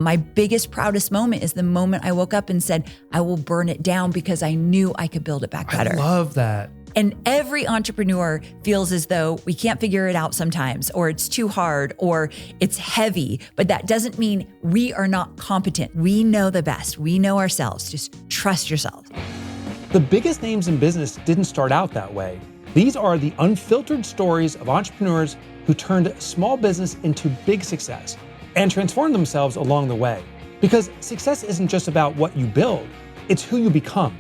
My biggest, proudest moment is the moment I woke up and said, I will burn it down because I knew I could build it back better. I love that. And every entrepreneur feels as though we can't figure it out sometimes, or it's too hard, or it's heavy. But that doesn't mean we are not competent. We know the best. We know ourselves. Just trust yourself. The biggest names in business didn't start out that way. These are the unfiltered stories of entrepreneurs who turned small business into big success and transformed themselves along the way. Because success isn't just about what you build, it's who you become.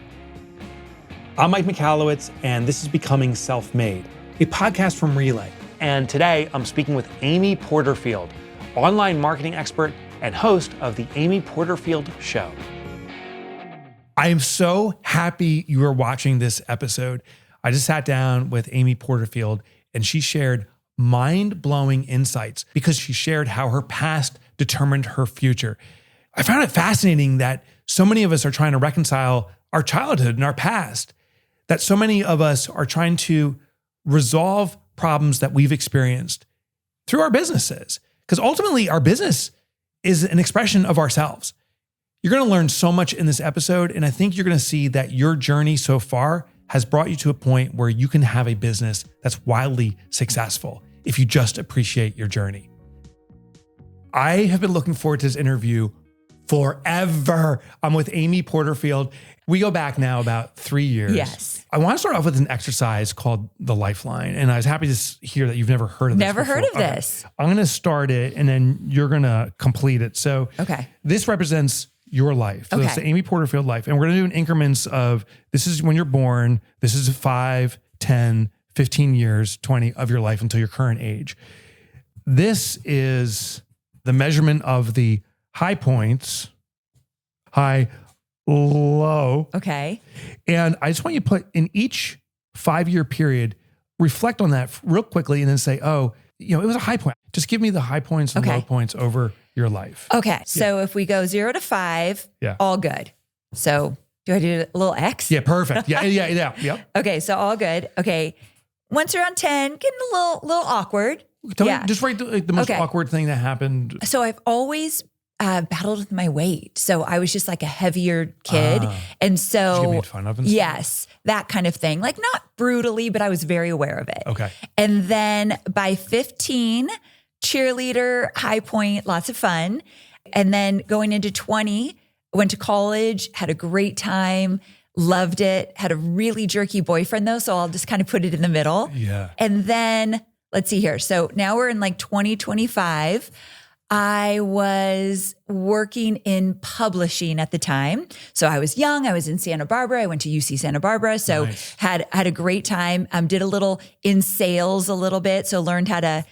I'm Mike Michalowicz, and this is Becoming Self-Made, a podcast from Relay. And today I'm speaking with Amy Porterfield, online marketing expert and host of the Amy Porterfield Show. I am so happy you are watching this episode. I just sat down with Amy Porterfield, and she shared mind-blowing insights because she shared how her past determined her future. I found it fascinating that so many of us are trying to reconcile our childhood and our past, that so many of us are trying to resolve problems that we've experienced through our businesses. Because ultimately, our business is an expression of ourselves. You're going to learn so much in this episode, and I think you're going to see that your journey so far has brought you to a point where you can have a business that's wildly successful if you just appreciate your journey. I have been looking forward to this interview forever. I'm with Amy Porterfield. We go back now about 3 years. Yes. I want to start off with an exercise called the lifeline. And I was happy to hear that you've never heard of this Never before. heard of this. I'm going to start it and then you're going to complete it. So this represents your life. So it's the Amy Porterfield life. And we're going to do in increments of, this is when you're born, this is 5, 10, 15 years, 20 of your life until your current age. This is the measurement of the high points, high, low. Okay. And I just want you to put in each 5-year period, reflect on that real quickly and then say, oh, it was a high point. Just give me the high points and low points over your life. Okay. So if we go 0 to 5, all good. So do I do a little X? Yeah, perfect. Yeah. Okay. So all good. Okay. Once around 10, getting a little awkward. Just write the most awkward thing that happened. So I've always battled with my weight. So I was just like a heavier kid. And so did you get made fun of and stuff? Yes, that kind of thing. Like not brutally, but I was very aware of it. Okay. And then by 15, cheerleader, high point, lots of fun. And then going into 20, went to college, had a great time, loved it, had a really jerky boyfriend though. So I'll just kind of put it in the middle. Yeah. And then let's see here. So now we're in like 2025. I was working in publishing at the time. So I was young. I was in Santa Barbara. I went to UC Santa Barbara. So had a great time. Did a little in sales a little bit. So learned how to,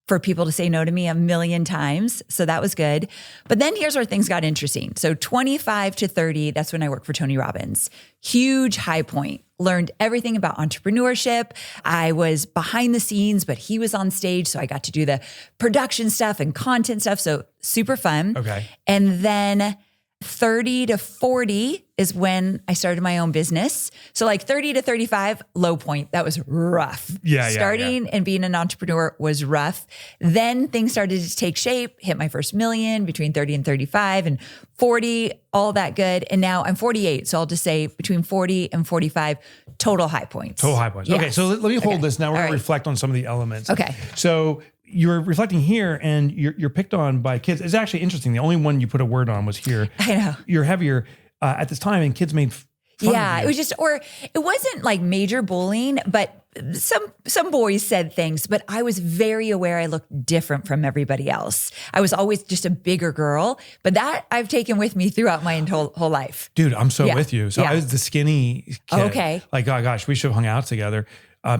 for people to say no to me 1 million times. So that was good. But then here's where things got interesting. So 25 to 30, that's when I worked for Tony Robbins. Huge high point. Learned everything about entrepreneurship. I was behind the scenes, but he was on stage. So I got to do the production stuff and content stuff. So super fun. Okay. And then 30 to 40 is when I started my own business. So like 30 to 35, low point. That was rough. Starting and being an entrepreneur was rough. Then things started to take shape, hit my first million between 30 and 35 and 40, all that good. And now I'm 48. So I'll just say between 40 and 45, total high points. Total high points. Yes. Okay. So let me hold this. Now we're going to reflect on some of the elements. Okay. So you're reflecting here and you're picked on by kids. It's actually interesting. The only one you put a word on was here. I know. You're heavier at this time and kids made fun of you. It was just, or it wasn't like major bullying, but some boys said things, but I was very aware I looked different from everybody else. I was always just a bigger girl, but that I've taken with me throughout my whole life. Dude, I'm so with you. So I was the skinny kid. Okay. Like, oh gosh, we should have hung out together.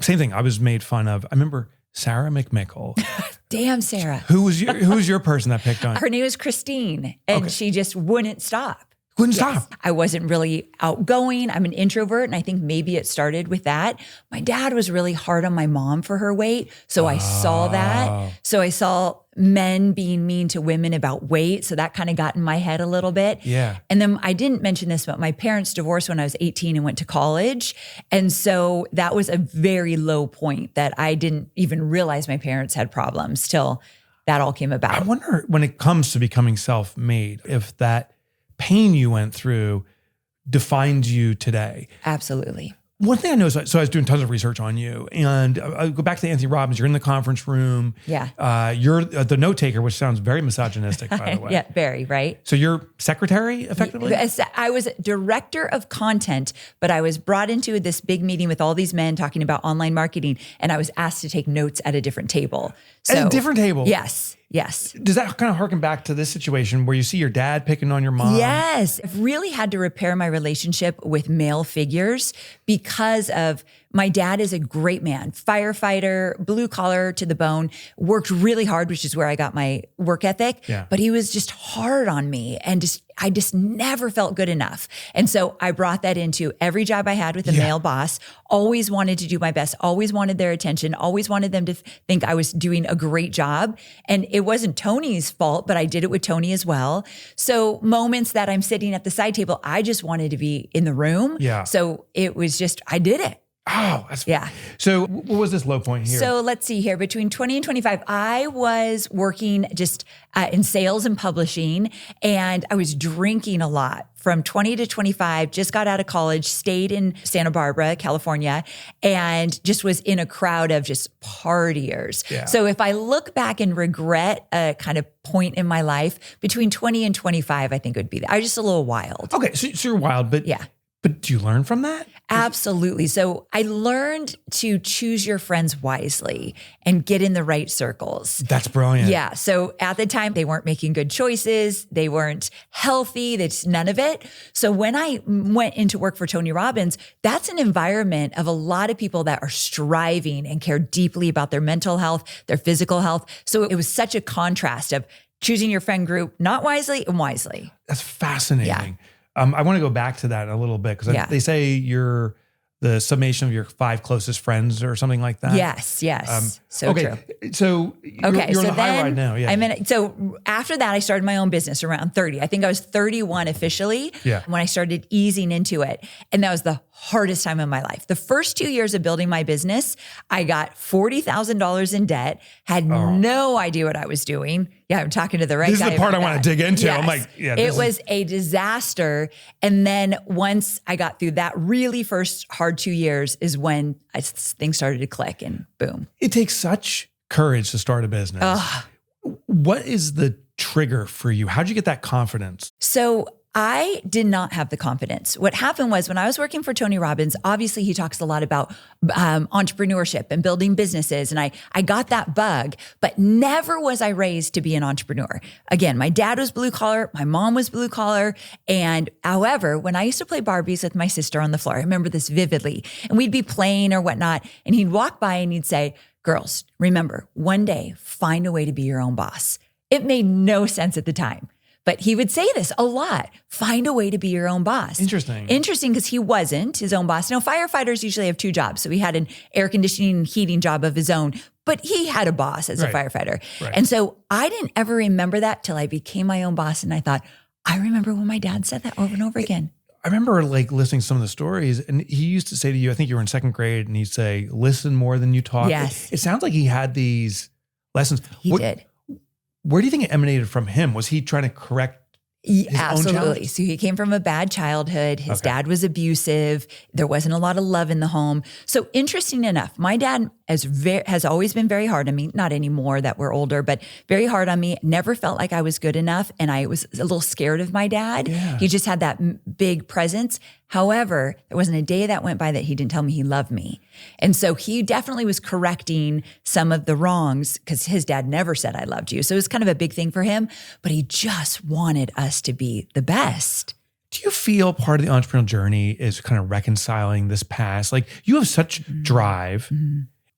Same thing. I was made fun of. I remember Sarah McMichael. Damn, Sarah. Who was your person that picked on? Her name was Christine, and she just wouldn't stop. Wouldn't stop. I wasn't really outgoing. I'm an introvert, and I think maybe it started with that. My dad was really hard on my mom for her weight, so I saw that. So I saw men being mean to women about weight, so that kind of got in my head a little bit. Yeah. And then I didn't mention this, but my parents divorced when I was 18 and went to college. And so that was a very low point that I didn't even realize my parents had problems till that all came I about. wonder when it comes to becoming self-made, if that pain you went through defines you today. Absolutely. One thing I know is, so I was doing tons of research on you, and I go back to Anthony Robbins. You're in the conference room. Yeah. You're the note taker, which sounds very misogynistic, by the way. Yeah, very, right? So you're secretary, effectively? I was director of content, but I was brought into this big meeting with all these men talking about online marketing, and I was asked to take notes at a different table. At a different table? Yes. Yes. Does that kind of harken back to this situation where you see your dad picking on your mom? Yes. I've really had to repair my relationship with male figures because of my dad is a great man, firefighter, blue collar to the bone, worked really hard, which is where I got my work ethic. Yeah. But he was just hard on me and I just never felt good enough. And so I brought that into every job I had with a male boss, always wanted to do my best, always wanted their attention, always wanted them to think I was doing a great job. And it wasn't Tony's fault, but I did it with Tony as well. So moments that I'm sitting at the side table, I just wanted to be in the room. Yeah. So it was just, I did it. Oh, that's So what was this low point here? So let's see here. Between 20 and 25, I was working just in sales and publishing, and I was drinking a lot. From 20 to 25, just got out of college, stayed in Santa Barbara, California, and just was in a crowd of just partiers. Yeah. So if I look back and regret a kind of point in my life, between 20 and 25, I think it would be that. I was just a little wild. Okay, so you're wild, but Yeah. But do you learn from that? Absolutely. So I learned to choose your friends wisely and get in the right circles. That's brilliant. Yeah. So at the time, they weren't making good choices. They weren't healthy. That's none of it. So when I went into work for Tony Robbins, that's an environment of a lot of people that are striving and care deeply about their mental health, their physical health. So it was such a contrast of choosing your friend group, not wisely and wisely. That's fascinating. Yeah. I want to go back to that a little bit because they say you're the summation of your 5 closest friends or something like that. Yes, yes. So okay. true. So you're on the high ride now. Yeah. So after that, I started my own business around 30. I think I was 31 officially when I started easing into it. And that was the hardest time of my life. The first 2 years of building my business, I got $40,000 in debt, had no idea what I was doing. Yeah, I'm talking to the right guy. This is the part I want to dig into. Yes. I'm like, it was a disaster. And then once I got through that really first hard 2 years is when things started to click and boom. It takes such courage to start a business. What is the trigger for you? How'd you get that confidence? So I did not have the confidence. What happened was when I was working for Tony Robbins, obviously he talks a lot about entrepreneurship and building businesses. And I got that bug, but never was I raised to be an entrepreneur. Again, my dad was blue collar. My mom was blue collar. And however, when I used to play Barbies with my sister on the floor, I remember this vividly, and we'd be playing or whatnot. And he'd walk by and he'd say, "Girls, remember, one day, find a way to be your own boss." It made no sense at the time. But he would say this a lot, find a way to be your own boss. Interesting. Interesting because he wasn't his own boss. Now, firefighters usually have 2 jobs. So he had an air conditioning and heating job of his own, but he had a boss as a firefighter. Right. And so I didn't ever remember that till I became my own boss. And I thought, I remember when my dad said that over and over again. I remember like listening to some of the stories, and he used to say to you, I think you were in 2nd grade, and he'd say, listen more than you talk. Yes. It sounds like he had these lessons. He did. Where do you think it emanated from him? Was he trying to correct his own Absolutely. challenges? So he came from a bad childhood. His dad was abusive. There wasn't a lot of love in the home. So interesting enough, my dad has always been very hard on me. Not anymore that we're older, but very hard on me. Never felt like I was good enough. And I was a little scared of my dad. Yeah. He just had that big presence. However, there wasn't a day that went by that he didn't tell me he loved me. And so he definitely was correcting some of the wrongs because his dad never said, I loved you. So it was kind of a big thing for him, but he just wanted us to be the best. Do you feel part of the entrepreneurial journey is kind of reconciling this past? Like you have such drive.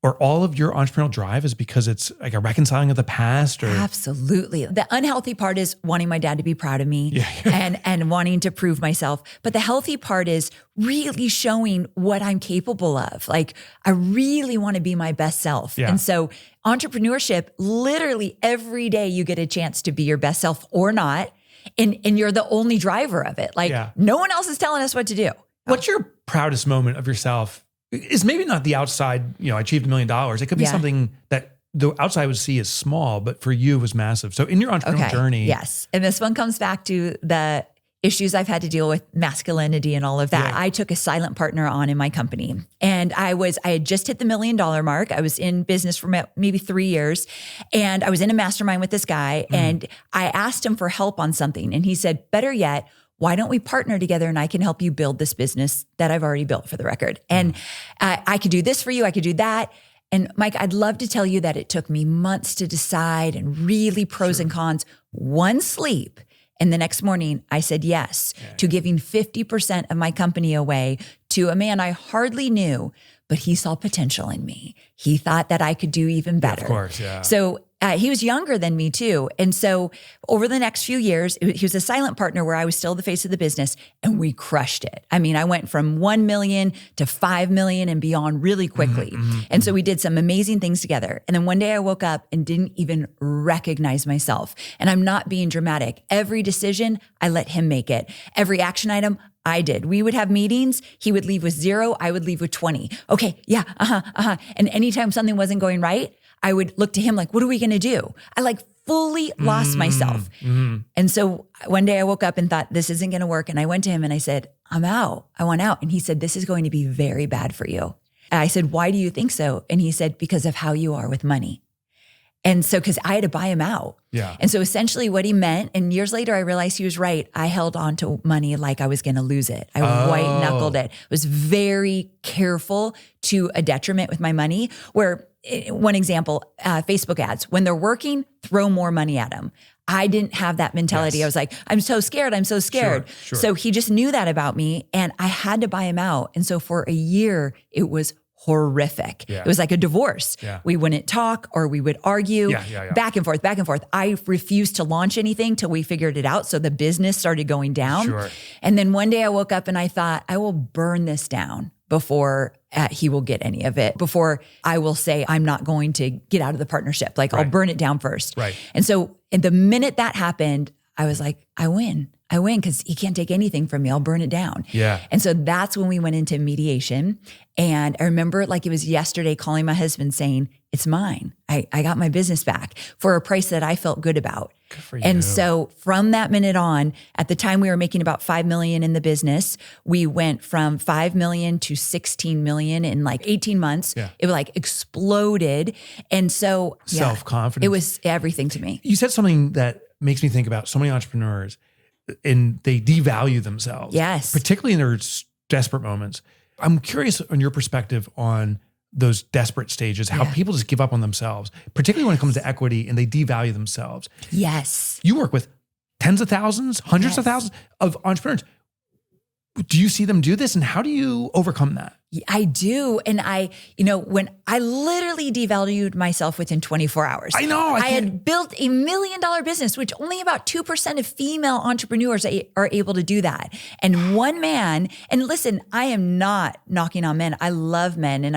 Or all of your entrepreneurial drive is because it's like a reconciling of the past? Or Absolutely. The unhealthy part is wanting my dad to be proud of me and wanting to prove myself. But the healthy part is really showing what I'm capable of. Like I really want to be my best self. Yeah. And so entrepreneurship, literally every day you get a chance to be your best self or not. And you're the only driver of it. Like no one else is telling us what to do. What's your proudest moment of yourself? Is maybe not the outside, I achieved $1 million. It could be something that the outside would see as small, but for you it was massive. So in your entrepreneurial journey. Yes. And this one comes back to the issues I've had to deal with, masculinity and all of that. Yeah. I took a silent partner on in my company, and I had just hit the $1 million mark. I was in business for maybe 3 years, and I was in a mastermind with this guy, and I asked him for help on something, and he said, better yet, why don't we partner together and I can help you build this business that I've already built, for the record. And I could do this for you. I could do that. And Mike, I'd love to tell you that it took me months to decide and really pros and cons, one sleep. And the next morning I said yes to giving 50% of my company away to a man I hardly knew, but he saw potential in me. He thought that I could do even better. Of course, yeah. So he was younger than me too. And so over the next few years, he was a silent partner where I was still the face of the business, and we crushed it. I mean, I went from 1 million to 5 million and beyond really quickly. And so we did some amazing things together. And then one day I woke up and didn't even recognize myself. And I'm not being dramatic. Every decision, I let him make it. Every action item, I did. We would have meetings. He would leave with 0. I would leave with 20. Okay. Yeah. And anytime something wasn't going right, I would look to him like, what are we going to do? I fully lost myself. And so one day I woke up and thought, this isn't going to work. And I went to him and I said, I'm out. I want out. And he said, this is going to be very bad for you. And I said, why do you think so? And he said, because of how you are with money. And so, because I had to buy him out. Yeah. And so essentially what he meant, and years later I realized he was right. I held on to money like I was going to lose it. I white knuckled it. Was very careful to a detriment with my money. Where one example, Facebook ads, when they're working, throw more money at them. I didn't have that mentality. Yes. I was like, I'm so scared. I'm so scared. Sure. So he just knew that about me, and I had to buy him out. And so for a year, it was horrific. Yeah. It was like a divorce. Yeah. We wouldn't talk, or we would argue back and forth, back and forth. I refused to launch anything till we figured it out. So the business started going down. Sure. And then one day I woke up and I thought, I will burn this down before he will get any of it, before I will say, I'm not going to get out of the partnership. I'll burn it down first. Right. And so the minute that happened, I was like, I win because he can't take anything from me. I'll burn it down. Yeah. And so that's when we went into mediation. And I remember like it was yesterday calling my husband saying, it's mine. I got my business back for a price that I felt good about. Good for you. And so from that minute on, at the time we were making about 5 million in the business, we went from 5 million to 16 million in 18 months. Yeah. It exploded. And so self-confidence. it was everything to me. You said something that makes me think about so many entrepreneurs, and they devalue themselves. Yes. Particularly in their desperate moments. I'm curious on your perspective on those desperate stages, how people just give up on themselves, particularly when it comes to equity and they devalue themselves. Yes. You work with tens of thousands, hundreds of thousands of entrepreneurs. Do you see them do this, and how do you overcome that? I do. And when I literally devalued myself within 24 hours. I know. I had built $1 million business, which only about 2% of female entrepreneurs are able to do that. And one man, and listen, I am not knocking on men. I love men. And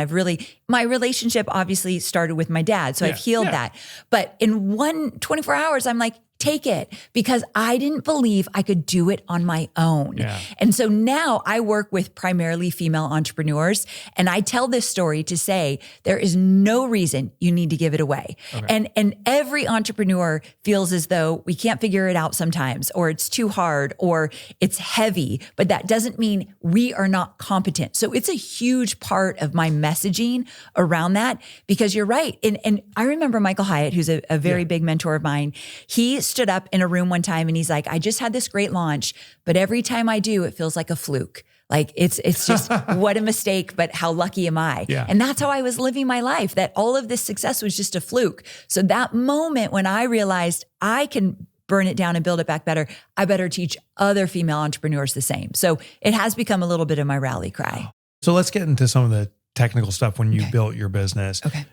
my relationship obviously started with my dad. So I've healed that. But in 24 hours, I'm like, take it, because I didn't believe I could do it on my own. Yeah. And so now I work with primarily female entrepreneurs, and I tell this story to say there is no reason you need to give it away. Okay. And every entrepreneur feels as though we can't figure it out sometimes, or it's too hard, or it's heavy, but that doesn't mean we are not competent. So it's a huge part of my messaging around that, because you're right. And I remember Michael Hyatt, who's a very big mentor of mine. He stood up in a room one time and he's like, I just had this great launch, but every time I do, it feels like a fluke. It's just what a mistake, but how lucky am I? Yeah. And that's how I was living my life, that all of this success was just a fluke. So that moment when I realized I can burn it down and build it back better, I better teach other female entrepreneurs the same. So it has become a little bit of my rally cry. So let's get into some of the technical stuff when you built your business. Okay.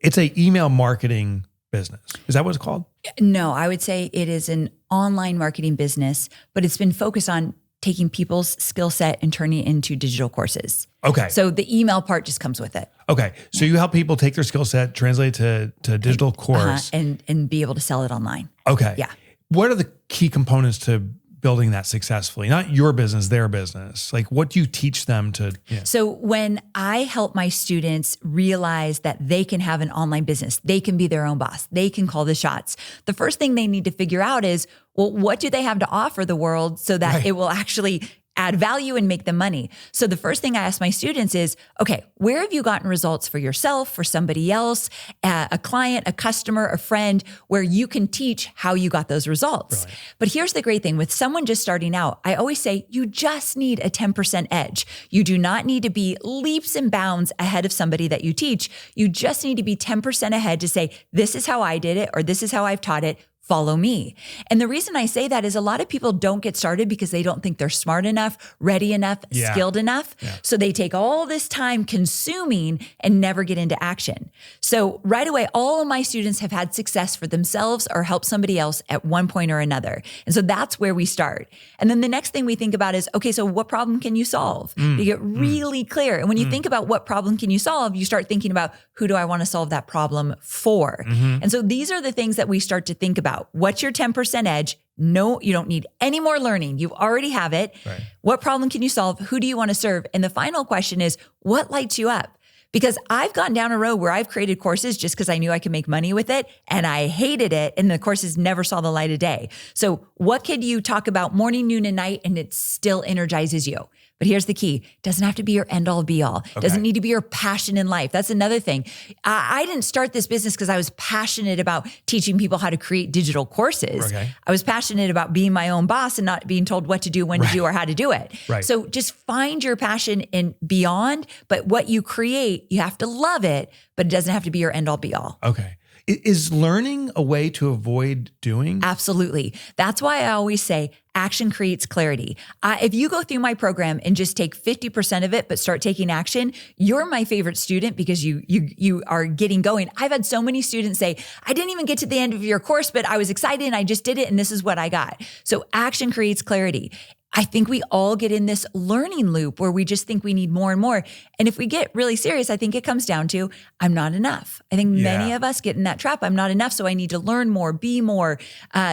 It's an email marketing business. Is that what it's called? No, I would say it is an online marketing business, but it's been focused on taking people's skill set and turning it into digital courses. Okay. So the email part just comes with it. Okay. So you help people take their skill set, translate it to a digital course. And be able to sell it online. Okay. Yeah. What are the key components to building that successfully? Not your business, their business. Like, what do you teach them to? Yeah. So when I help my students realize that they can have an online business, they can be their own boss, they can call the shots. The first thing they need to figure out is, well, what do they have to offer the world so that it will actually add value and make them money? So the first thing I ask my students is, okay, where have you gotten results for yourself, for somebody else, a client, a customer, a friend, where you can teach how you got those results? Right. But here's the great thing with someone just starting out, I always say you just need a 10% edge. You do not need to be leaps and bounds ahead of somebody that you teach. You just need to be 10% ahead to say, this is how I did it, or this is how I've taught it. Follow me. And the reason I say that is a lot of people don't get started because they don't think they're smart enough, ready enough, skilled enough. Yeah. So they take all this time consuming and never get into action. So right away, all of my students have had success for themselves or helped somebody else at one point or another. And so that's where we start. And then the next thing we think about is, okay, so what problem can you solve? You get really clear. And when you think about what problem can you solve, you start thinking about, who do I want to solve that problem for? And so these are the things that we start to think about. What's your 10% edge? No, you don't need any more learning. You already have it. Right. What problem can you solve? Who do you want to serve? And the final question is, what lights you up? Because I've gone down a road where I've created courses just because I knew I could make money with it, and I hated it, and the courses never saw the light of day. So what could you talk about morning, noon, and night, and it still energizes you? But here's the key. It doesn't have to be your end all be all. It doesn't need to be your passion in life. That's another thing. I didn't start this business because I was passionate about teaching people how to create digital courses. I was passionate about being my own boss and not being told what to do, when to do, or how to do it. So just find your passion in beyond, but what you create, you have to love it, but it doesn't have to be your end all be all. Okay. Is learning a way to avoid doing? Absolutely. That's why I always say action creates clarity. If you go through my program and just take 50% of it, but start taking action, you're my favorite student because you are getting going. I've had so many students say, I didn't even get to the end of your course, but I was excited and I just did it and this is what I got. So action creates clarity. I think we all get in this learning loop where we just think we need more and more. And if we get really serious, I think it comes down to, I'm not enough. I think many of us get in that trap. I'm not enough. So I need to learn more, be more,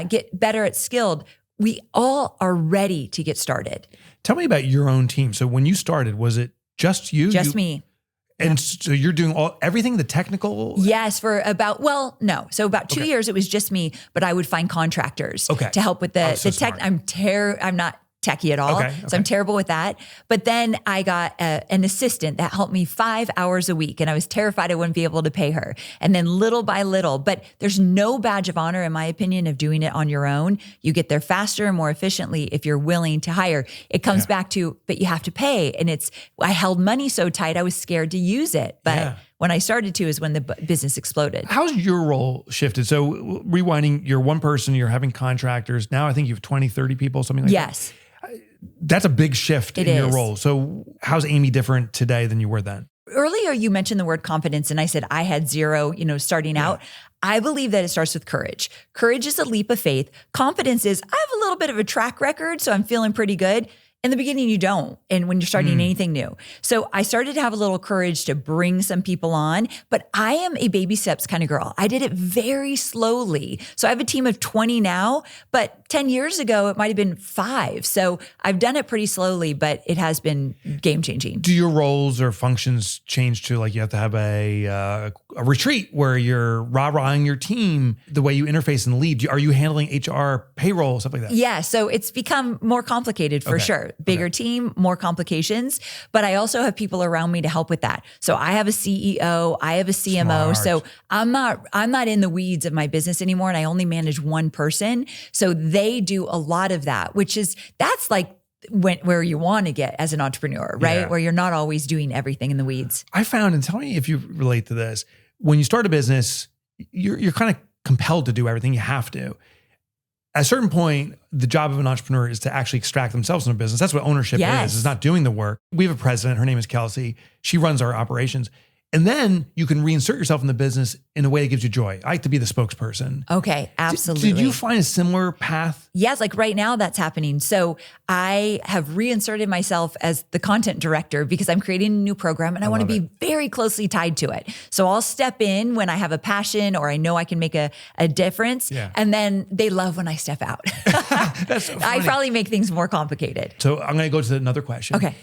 get better at skilled. We all are ready to get started. Tell me about your own team. So when you started, was it just you? Just me. And so you're doing everything, the technical? Yes, for about, no. So about 2 years, it was just me, but I would find contractors to help with the tech. I'm not techie at all. So I'm terrible with that. But then I got an assistant that helped me 5 hours a week. And I was terrified I wouldn't be able to pay her. And then little by little, but there's no badge of honor, in my opinion, of doing it on your own. You get there faster and more efficiently if you're willing to hire. It comes back to, but you have to pay. And I held money so tight, I was scared to use it. But when I started to is when the business exploded. How's your role shifted? So rewinding, you're one person, you're having contractors. Now I think you have 20, 30 people, something like that. Yes. That's a big shift in your role. So how's Amy different today than you were then? Earlier, you mentioned the word confidence, and I said I had zero, starting out. I believe that it starts with courage. Courage is a leap of faith. Confidence is, I have a little bit of a track record, so I'm feeling pretty good. In the beginning, you don't. And when you're starting anything new. So I started to have a little courage to bring some people on, but I am a baby steps kind of girl. I did it very slowly. So I have a team of 20 now, but 10 years ago, it might've been 5. So I've done it pretty slowly, but it has been game changing. Do your roles or functions change to, like, you have to have a retreat where you're rah-rahing your team, the way you interface and lead? Are you handling HR, payroll, stuff like that? Yeah. So it's become more complicated for sure. Bigger team, more complications, but I also have people around me to help with that. So I have a CEO, I have a CMO. Smart. So I'm not in the weeds of my business anymore, and I only manage one person. So they do a lot of that, that's like where you want to get as an entrepreneur, right? Yeah. Where you're not always doing everything in the weeds. I found, and tell me if you relate to this, when you start a business, you're kind of compelled to do everything. You have to. At a certain point, the job of an entrepreneur is to actually extract themselves from a business. That's what ownership is. It's not doing the work. We have a president. Her name is Kelsey. She runs our operations. And then you can reinsert yourself in the business in a way that gives you joy. I like to be the spokesperson. Okay, absolutely. Did you find a similar path? Yes, like right now that's happening. So I have reinserted myself as the content director because I'm creating a new program and I want to be very closely tied to it. So I'll step in when I have a passion or I know I can make a difference. Yeah. And then they love when I step out. That's so funny. I probably make things more complicated. So I'm going to go to another question. Okay.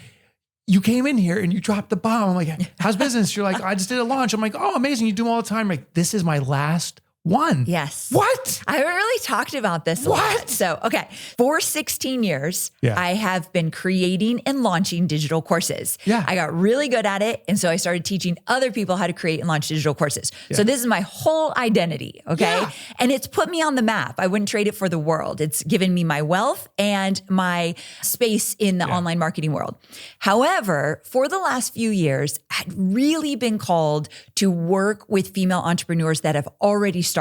You came in here and you dropped the bomb. I'm like, how's business? You're like, I just did a launch. I'm like, oh, amazing. You do them all the time. I'm like, this is my last one. Yes. What? I haven't really talked about this a lot. So, okay. For 16 years, I have been creating and launching digital courses. Yeah. I got really good at it. And so I started teaching other people how to create and launch digital courses. So this is my whole identity. Okay. Yeah. And it's put me on the map. I wouldn't trade it for the world. It's given me my wealth and my space in the online marketing world. However, for the last few years, I'd really been called to work with female entrepreneurs that have already started.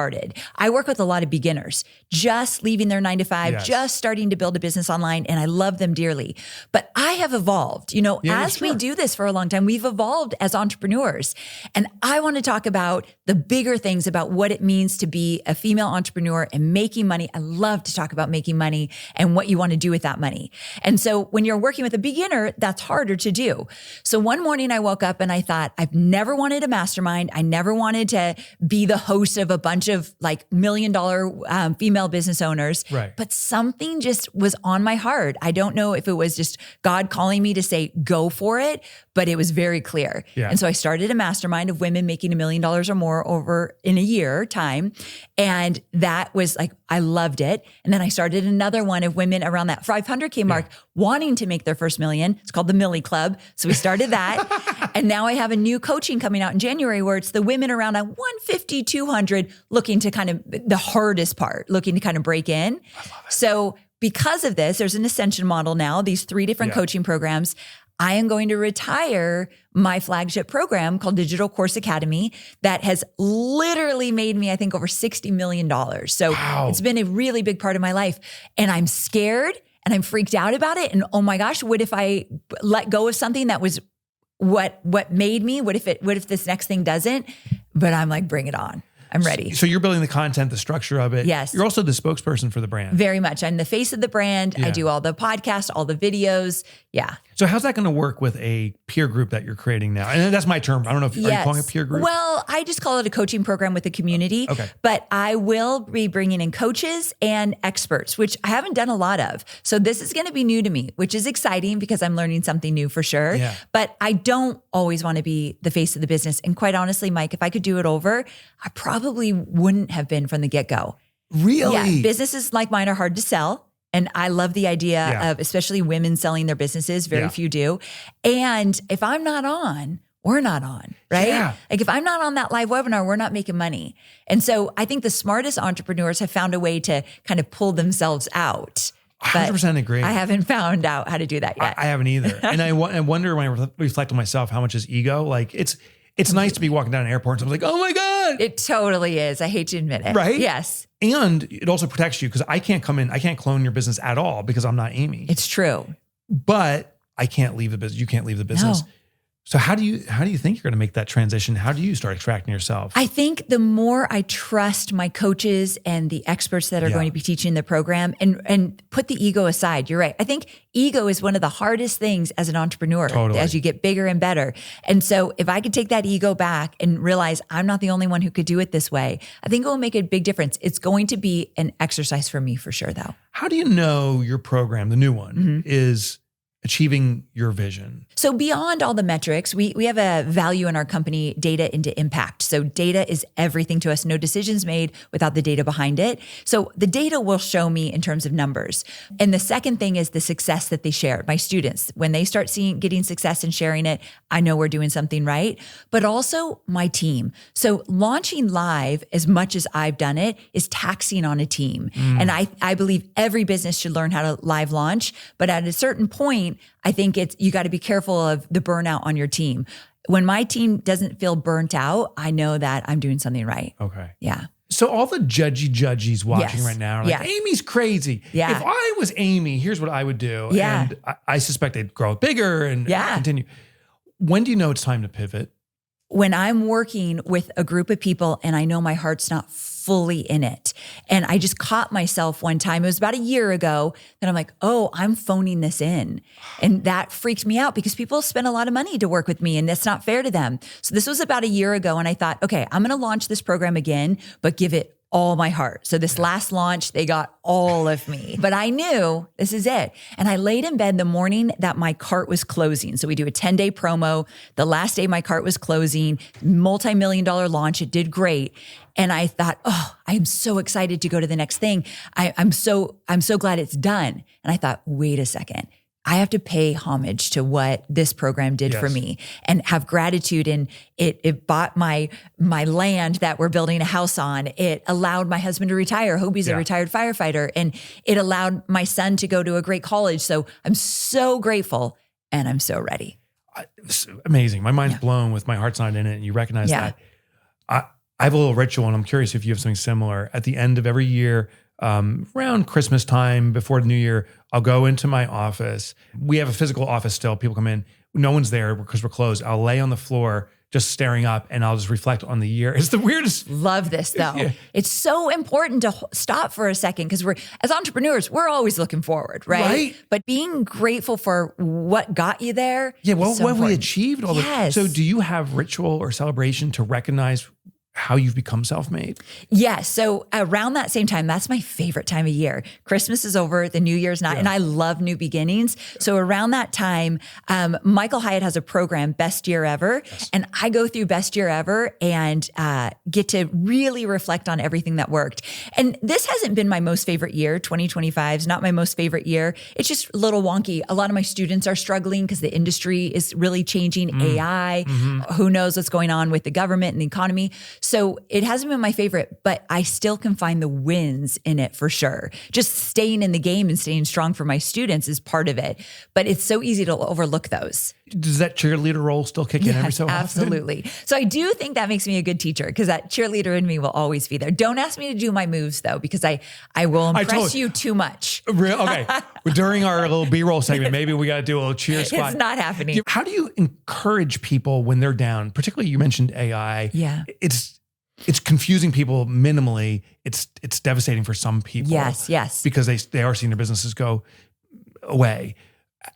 I work with a lot of beginners, just leaving their 9-to-5, just starting to build a business online, and I love them dearly. But I have evolved. You know, as we do this for a long time, we've evolved as entrepreneurs. And I want to talk about the bigger things about what it means to be a female entrepreneur and making money. I love to talk about making money and what you want to do with that money. And so when you're working with a beginner, that's harder to do. So one morning I woke up and I thought, I've never wanted a mastermind. I never wanted to be the host of a bunch of like $1 million female business owners, but something just was on my heart. I don't know if it was just God calling me to say, go for it, but it was very clear. And so I started a mastermind of women making $1 million or more over in a year time. And that was like, I loved it. And then I started another one of women around that 500K mark wanting to make their first million. It's called the Millie Club. So we started that. And now I have a new coaching coming out in January where it's the women around at 150, 200 looking to kind of the hardest part, looking to kind of break in. So because of this, there's an ascension model now, these 3 different coaching programs. I am going to retire my flagship program called Digital Course Academy that has literally made me, I think, over $60 million. So it's been a really big part of my life. And I'm scared and I'm freaked out about it. And oh my gosh, what if I let go of something that was what made me? What if this next thing doesn't? But I'm like, bring it on. I'm ready. So you're building the content, the structure of it. Yes. You're also the spokesperson for the brand. Very much. I'm the face of the brand. I do all the podcasts, all the videos. Yeah. So how's that going to work with a peer group that you're creating now? And that's my term. I don't know if are you calling it a peer group? Well, I just call it a coaching program with a community. Okay. But I will be bringing in coaches and experts, which I haven't done a lot of. So this is going to be new to me, which is exciting because I'm learning something new for sure. Yeah. But I don't always want to be the face of the business. And quite honestly, Mike, if I could do it over, I probably wouldn't have been from the get-go. Really? Yeah. Businesses like mine are hard to sell. And I love the idea of especially women selling their businesses. Very few do. And if I'm not on, we're not on, right? Yeah. Like if I'm not on that live webinar, we're not making money. And so I think the smartest entrepreneurs have found a way to kind of pull themselves out. 100% agree. I haven't found out how to do that yet. I haven't either. And I wonder when I reflect on myself, how much is ego? Like it's nice to be walking down an airport and someone's like, oh my God. It totally is. I hate to admit it. Right? Yes. And it also protects you because I can't come in, I can't clone your business at all because I'm not Amy. It's true. But I can't leave the business. You can't leave the business. No. So how do you think you're going to make that transition? How do you start extracting yourself? I think the more I trust my coaches and the experts that are going to be teaching the program and put the ego aside, you're right. I think ego is one of the hardest things as an entrepreneur as you get bigger and better. And so if I could take that ego back and realize I'm not the only one who could do it this way, I think it will make a big difference. It's going to be an exercise for me for sure though. How do you know your program, the new one, is achieving your vision? So beyond all the metrics, we have a value in our company, data into impact. So data is everything to us. No decisions made without the data behind it. So the data will show me in terms of numbers. And the second thing is the success that they share. My students, when they start getting success and sharing it, I know we're doing something right. But also my team. So launching live, as much as I've done it, is taxing on a team. And I believe every business should learn how to live launch. But at a certain point, I think you got to be careful of the burnout on your team. When my team doesn't feel burnt out, I know that I'm doing something right. Okay. Yeah. So all the judgies watching right now are like, Amy's crazy. Yeah. If I was Amy, here's what I would do. Yeah. And I suspect they'd grow bigger and continue. When do you know it's time to pivot? when I'm working with a group of people and I know my heart's not fully in it. And I just caught myself one time, it was about a year ago, that I'm like, oh, I'm phoning this in. And that freaked me out because people spend a lot of money to work with me and that's not fair to them. So this was about a year ago and I thought, okay, I'm going to launch this program again, but give it all my heart. So this last launch, they got all of me, but I knew this is it. And I laid in bed the morning that my cart was closing. So we do a 10-day promo. The last day my cart was closing, multi-million-dollar launch. It did great. And I thought, oh, I'm so excited to go to the next thing. I'm so glad it's done. And I thought, wait a second. I have to pay homage to what this program did for me and have gratitude. And it bought my land that we're building a house on. It allowed my husband to retire. Hobie's a retired firefighter. And it allowed my son to go to a great college. So I'm so grateful and I'm so ready. It's amazing. My mind's blown with my heart's not in it. And you recognize that. I have a little ritual and I'm curious if you have something similar. At the end of every year, around Christmas time, before the new year, I'll go into my office. We have a physical office still. People come in. No one's there because we're closed. I'll lay on the floor just staring up and I'll just reflect on the year. It's the weirdest. Love this though. It's so important to stop for a second because as entrepreneurs, we're always looking forward, right? But being grateful for what got you there. Yeah, well, so what we achieved. All yes. So do you have ritual or celebration to recognize how you've become self-made? Yes. So around that same time, that's my favorite time of year. Christmas is over, the New Year's not, and I love new beginnings. So around that time, Michael Hyatt has a program, Best Year Ever. And I go through Best Year Ever and get to really reflect on everything that worked. And this hasn't been my most favorite year. 2025 is not my most favorite year. It's just a little wonky. A lot of my students are struggling because the industry is really changing. AI, who knows what's going on with the government and the economy. So it hasn't been my favorite, but I still can find the wins in it for sure. Just staying in the game and staying strong for my students is part of it. But it's so easy to overlook those. Does that cheerleader role still kick in every so often? Absolutely. So I do think that makes me a good teacher because that cheerleader in me will always be there. Don't ask me to do my moves though, because I will impress you too much. Okay. During our little B-roll segment, maybe we got to do a little cheer squat. It's not happening. How do you encourage people when they're down? Particularly you mentioned AI. Yeah. It's confusing people minimally. It's devastating for some people. Yes. Because they are seeing their businesses go away.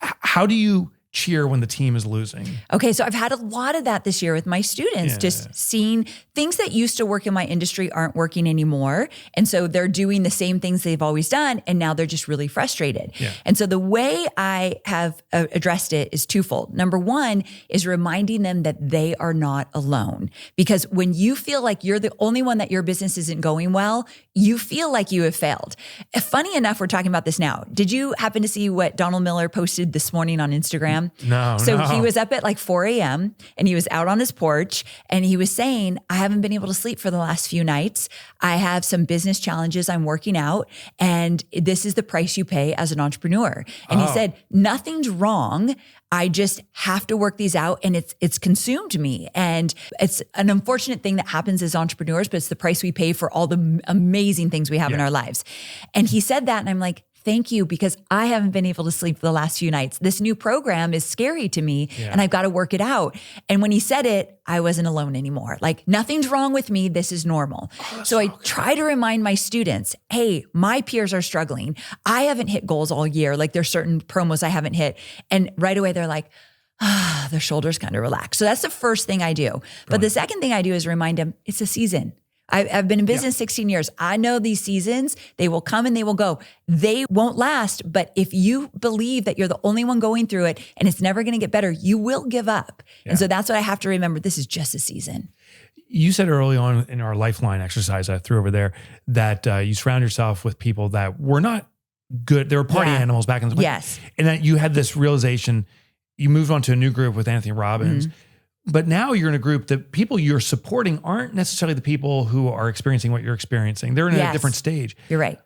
How do you cheer when the team is losing? Okay, so I've had a lot of that this year with my students, just seeing things that used to work in my industry aren't working anymore. And so they're doing the same things they've always done. And now they're just really frustrated. Yeah. And so the way I have addressed it is twofold. Number one is reminding them that they are not alone. Because when you feel like you're the only one that your business isn't going well, you feel like you have failed. Funny enough, we're talking about this now. Did you happen to see what Donald Miller posted this morning on Instagram? No. He was up at like 4 a.m. and he was out on his porch and he was saying, I haven't been able to sleep for the last few nights. I have some business challenges I'm working out and this is the price you pay as an entrepreneur. And he said, nothing's wrong. I just have to work these out and it's consumed me. And it's an unfortunate thing that happens as entrepreneurs, but it's the price we pay for all the amazing things we have in our lives. And he said that and I'm like, thank you, because I haven't been able to sleep for the last few nights. This new program is scary to me and I've got to work it out. And when he said it, I wasn't alone anymore. Like nothing's wrong with me. This is normal. So I try to remind my students, hey, my peers are struggling. I haven't hit goals all year. Like there's certain promos I haven't hit. And right away they're like, their shoulders kind of relax. So that's the first thing I do. But the second thing I do is remind them it's a season. I've been in business 16 years. I know these seasons, they will come and they will go. They won't last, but if you believe that you're the only one going through it and it's never going to get better, you will give up. Yeah. And so that's what I have to remember. This is just a season. You said early on in our lifeline exercise I threw over there that you surround yourself with people that were not good. They were party animals back in the day. Yes. And that you had this realization, you moved on to a new group with Tony Robbins. But now you're in a group that people you're supporting aren't necessarily the people who are experiencing what you're experiencing. They're in a different stage. You're right.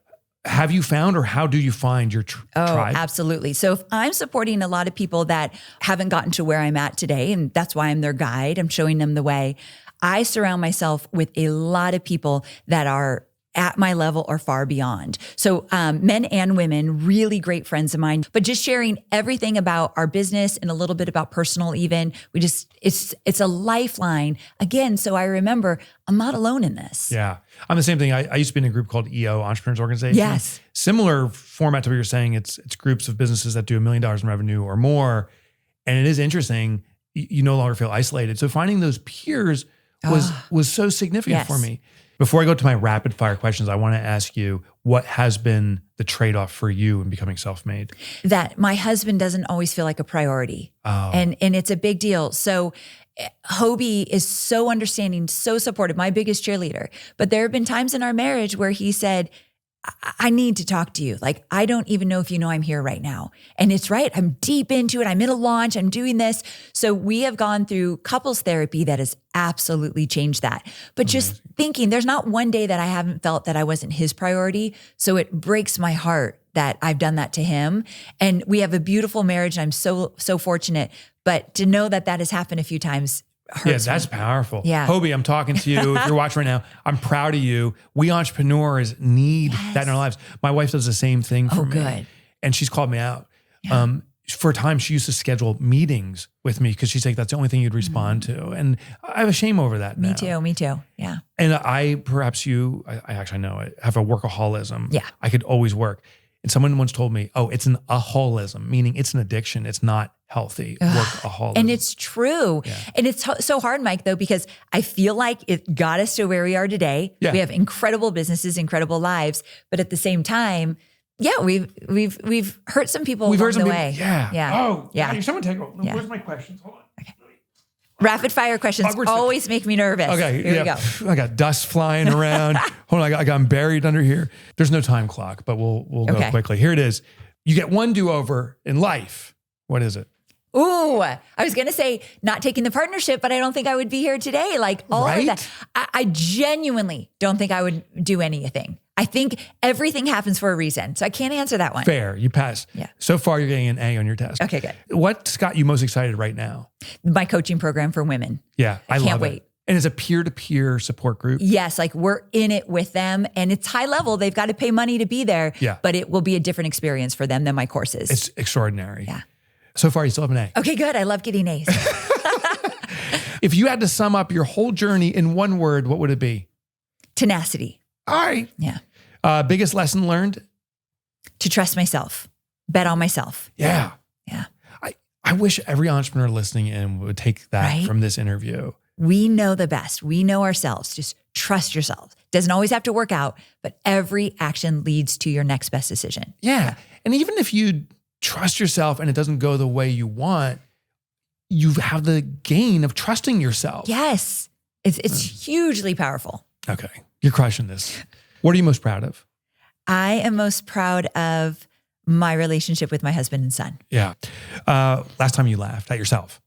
Have you found or how do you find your tribe? Absolutely. So if I'm supporting a lot of people that haven't gotten to where I'm at today, and that's why I'm their guide, I'm showing them the way, I surround myself with a lot of people that are at my level or far beyond. So men and women, really great friends of mine, but just sharing everything about our business and a little bit about personal even. It's a lifeline. Again, so I remember I'm not alone in this. Yeah. I'm the same thing. I used to be in a group called EO, Entrepreneurs Organization. Yes. Similar format to what you're saying. It's groups of businesses that do $1 million in revenue or more. And it is interesting. You no longer feel isolated. So finding those peers was so significant for me. Before I go to my rapid fire questions, I want to ask you, what has been the trade-off for you in becoming self-made? That my husband doesn't always feel like a priority. Oh. And it's a big deal. So Hobie is so understanding, so supportive, my biggest cheerleader. But there have been times in our marriage where he said, I need to talk to you. Like, I don't even know if you know I'm here right now. And it's right. I'm deep into it. I'm in a launch. I'm doing this. So we have gone through couples therapy that has absolutely changed that. But just thinking, there's not one day that I haven't felt that I wasn't his priority. So it breaks my heart that I've done that to him. And we have a beautiful marriage. And I'm so fortunate. But to know that has happened a few times hurts that's me. powerful. Yeah. Hobie, I'm talking to you. If you're watching right now, I'm proud of you. We entrepreneurs need that in our lives. My wife does the same thing for me. Good. And she's called me out. Yeah. For a time, she used to schedule meetings with me because she's like, that's the only thing you'd respond to. And I have a shame over that now. Me too. Yeah. And I actually know it, have a workaholism. Yeah. I could always work. And someone once told me, it's an aholism, meaning it's an addiction. It's not healthy. Workaholism. And it's true. Yeah. And it's so hard, Mike, though, because I feel like it got us to where we are today. Yeah. We have incredible businesses, incredible lives. But at the same time, we've hurt some people along the way. Yeah. Oh, yeah. Someone take over. Where's my questions? Hold on. Okay. Rapid fire questions always make me nervous. Okay. Here we go. I got dust flying around. Hold on. I got buried under here. There's no time clock, but we'll go quickly. Here it is. You get one do-over in life. What is it? Ooh, I was going to say not taking the partnership, but I don't think I would be here today. Like all of that. I genuinely don't think I would do anything. I think everything happens for a reason. So I can't answer that one. Fair. You pass. Yeah. So far, you're getting an A on your test. Okay, good. What's got you most excited right now? My coaching program for women. Yeah. I can't love wait. it. And it's a peer-to-peer support group. Yes, like we're in it with them and it's high level. They've got to pay money to be there. Yeah. But it will be a different experience for them than my courses. It's extraordinary. Yeah. So far, you still have an A. Okay, good. I love getting A's. If you had to sum up your whole journey in one word, what would it be? Tenacity. All right. Yeah. Biggest lesson learned? To trust myself. Bet on myself. Yeah. Yeah. I wish every entrepreneur listening in would take that from this interview. We know the best. We know ourselves. Just trust yourself. Doesn't always have to work out, but every action leads to your next best decision. Yeah. And even if you trust yourself and it doesn't go the way you want, you have the gain of trusting yourself. Yes. It's hugely powerful. Okay. You're crushing this. What are you most proud of? I am most proud of my relationship with my husband and son. Yeah. Last time you laughed at yourself?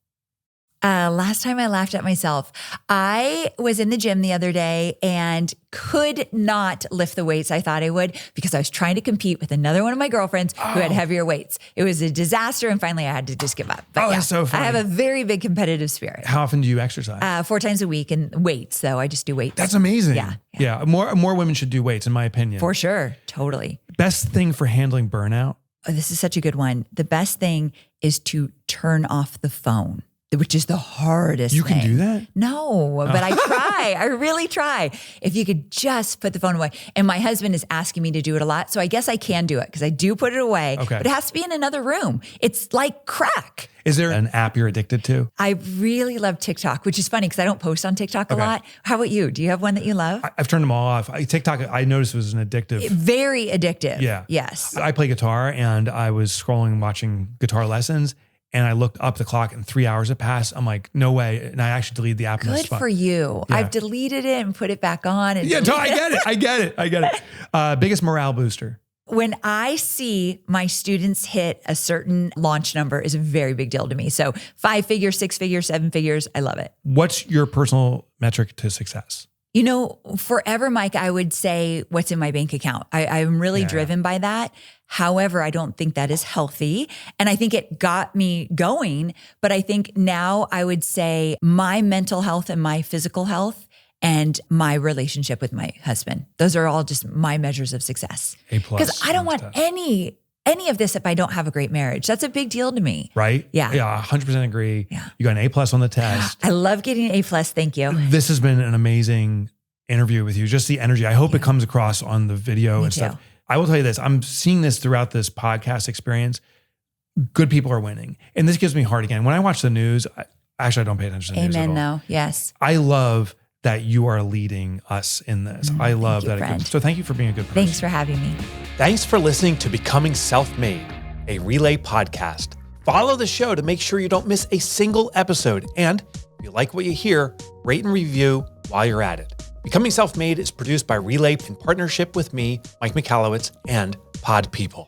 Last time I laughed at myself, I was in the gym the other day and could not lift the weights I thought I would because I was trying to compete with another one of my girlfriends who had heavier weights. It was a disaster. And finally I had to just give up. But that's so funny. I have a very big competitive spirit. How often do you exercise? 4 times a week and weights. So I just do weights. That's amazing. Yeah. More women should do weights, in my opinion. For sure. Totally. Best thing for handling burnout? Oh, this is such a good one. The best thing is to turn off the phone, which is the hardest thing. You can do that? No, but I try. I really try. If you could just put the phone away. And my husband is asking me to do it a lot. So I guess I can do it because I do put it away. Okay. But it has to be in another room. It's like crack. Is there an app you're addicted to? I really love TikTok, which is funny because I don't post on TikTok a lot. How about you? Do you have one that you love? I've turned them all off. TikTok, I noticed was an addictive. Very addictive. Yeah. Yes. I play guitar and I was scrolling and watching guitar lessons. And I looked up the clock and 3 hours had passed. I'm like, no way. And I actually deleted the app. Good for you. Yeah. I've deleted it and put it back on. And I get it. Biggest morale booster? When I see my students hit a certain launch number is a very big deal to me. So 5 figures, 6 figures, 7 figures, I love it. What's your personal metric to success? You know, forever, Mike, I would say what's in my bank account. I'm really driven by that. However, I don't think that is healthy. And I think it got me going. But I think now I would say my mental health and my physical health and my relationship with my husband. Those are all just my measures of success. A+. Because I don't want any of this if I don't have a great marriage. That's a big deal to me. Right? Yeah. Yeah, 100% agree. Yeah. You got an A+ on the test. I love getting an A+. Thank you. This has been an amazing interview with you. Just the energy. I hope it comes across on the video and stuff. I will tell you this. I'm seeing this throughout this podcast experience. Good people are winning. And this gives me heart again. When I watch the news, I don't pay attention to the news at all. Amen though. Yes. I love that you are leading us in this. I love that. So thank you for being a good person. Thanks for having me. Thanks for listening to Becoming Self-Made, a Relay podcast. Follow the show to make sure you don't miss a single episode. And if you like what you hear, rate and review while you're at it. Becoming Self-Made is produced by Relay in partnership with me, Mike Michalowicz, and Pod People.